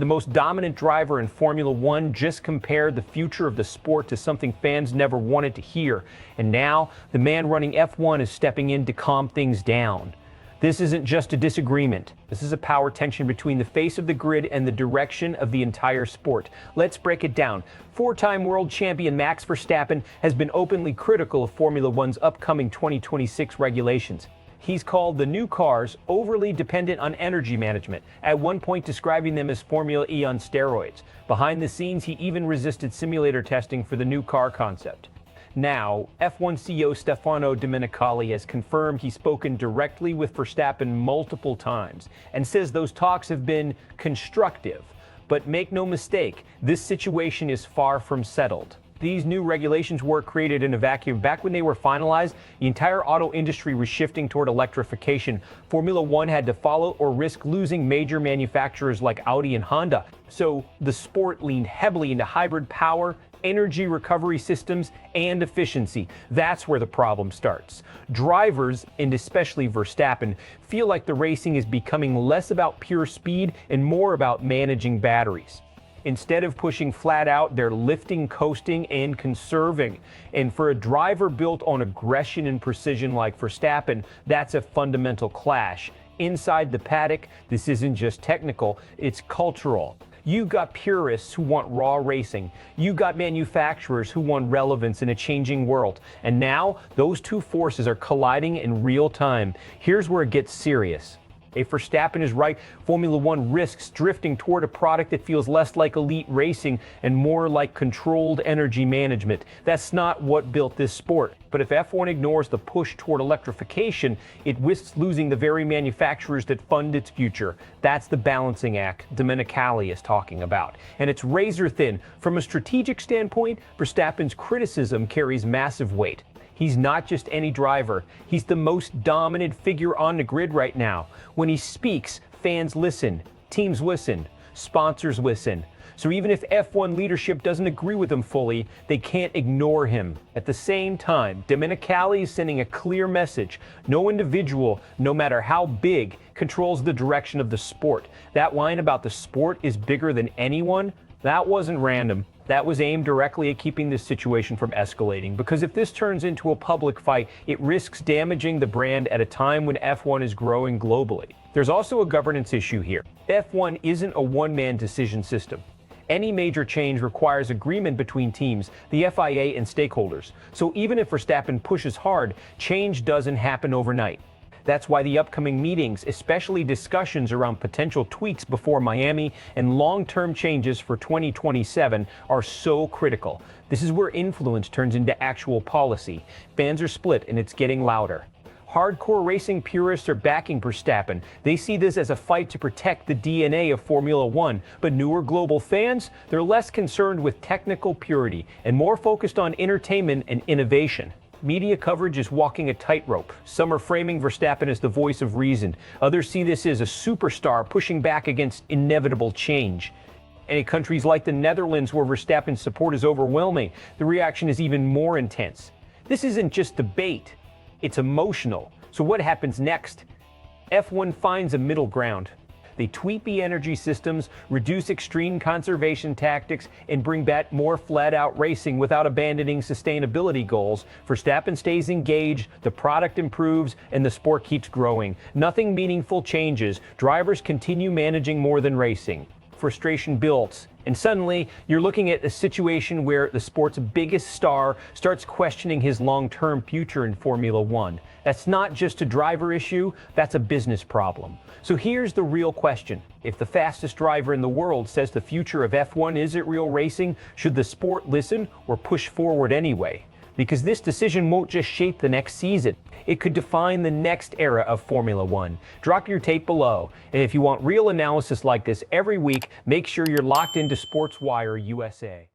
The most dominant driver in Formula One just compared the future of the sport to something fans never wanted to hear. And now, the man running F1 is stepping in to calm things down. This isn't just a disagreement. This is a power tension between the face of the grid and the direction of the entire sport. Let's break it down. Four-time world champion Max Verstappen has been openly critical of Formula One's upcoming 2026 regulations. He's called the new cars overly dependent on energy management, at one point describing them as Formula E on steroids. Behind the scenes, he even resisted simulator testing for the new car concept. Now, F1 CEO Stefano Domenicali has confirmed he's spoken directly with Verstappen multiple times and says those talks have been constructive. But make no mistake, this situation is far from settled. These new regulations weren't created in a vacuum. Back when they were finalized, the entire auto industry was shifting toward electrification. Formula One had to follow or risk losing major manufacturers like Audi and Honda. So the sport leaned heavily into hybrid power, energy recovery systems, and efficiency. That's where the problem starts. Drivers, and especially Verstappen, feel like the racing is becoming less about pure speed and more about managing batteries. Instead of pushing flat out, they're lifting, coasting, and conserving. And for a driver built on aggression and precision like Verstappen, that's a fundamental clash. Inside the paddock, this isn't just technical, it's cultural. You got purists who want raw racing. You got manufacturers who want relevance in a changing world. And now, those two forces are colliding in real time. Here's where it gets serious. If Verstappen is right, Formula One risks drifting toward a product that feels less like elite racing and more like controlled energy management. That's not what built this sport. But if F1 ignores the push toward electrification, it risks losing the very manufacturers that fund its future. That's the balancing act Domenicali is talking about. And it's razor thin. From a strategic standpoint, Verstappen's criticism carries massive weight. He's not just any driver. He's the most dominant figure on the grid right now. When he speaks, fans listen, teams listen, sponsors listen. So even if F1 leadership doesn't agree with him fully, they can't ignore him. At the same time, Domenicali is sending a clear message. No individual, no matter how big, controls the direction of the sport. That line about the sport is bigger than anyone, that wasn't random. That was aimed directly at keeping this situation from escalating, because if this turns into a public fight, it risks damaging the brand at a time when F1 is growing globally. There's also a governance issue here. F1 isn't a one-man decision system. Any major change requires agreement between teams, the FIA, and stakeholders. So even if Verstappen pushes hard, change doesn't happen overnight. That's why the upcoming meetings, especially discussions around potential tweaks before Miami and long-term changes for 2027, are so critical. This is where influence turns into actual policy. Fans are split and it's getting louder. Hardcore racing purists are backing Verstappen. They see this as a fight to protect the DNA of Formula One. But newer global fans, they're less concerned with technical purity and more focused on entertainment and innovation. Media coverage is walking a tightrope. Some are framing Verstappen as the voice of reason. Others see this as a superstar pushing back against inevitable change. And in countries like the Netherlands, where Verstappen's support is overwhelming, the reaction is even more intense. This isn't just debate, it's emotional. So what happens next? F1 finds a middle ground. They tweak the energy systems, reduce extreme conservation tactics, and bring back more flat-out racing without abandoning sustainability goals. Verstappen stays engaged, the product improves, and the sport keeps growing. Nothing meaningful changes. Drivers continue managing more than racing. Frustration builds. And suddenly, you're looking at a situation where the sport's biggest star starts questioning his long-term future in Formula One. That's not just a driver issue, that's a business problem. So here's the real question. If the fastest driver in the world says the future of F1 isn't real racing, should the sport listen or push forward anyway? Because this decision won't just shape the next season. It could define the next era of Formula One. Drop your tape below. And if you want real analysis like this every week, make sure you're locked into SportsWire USA.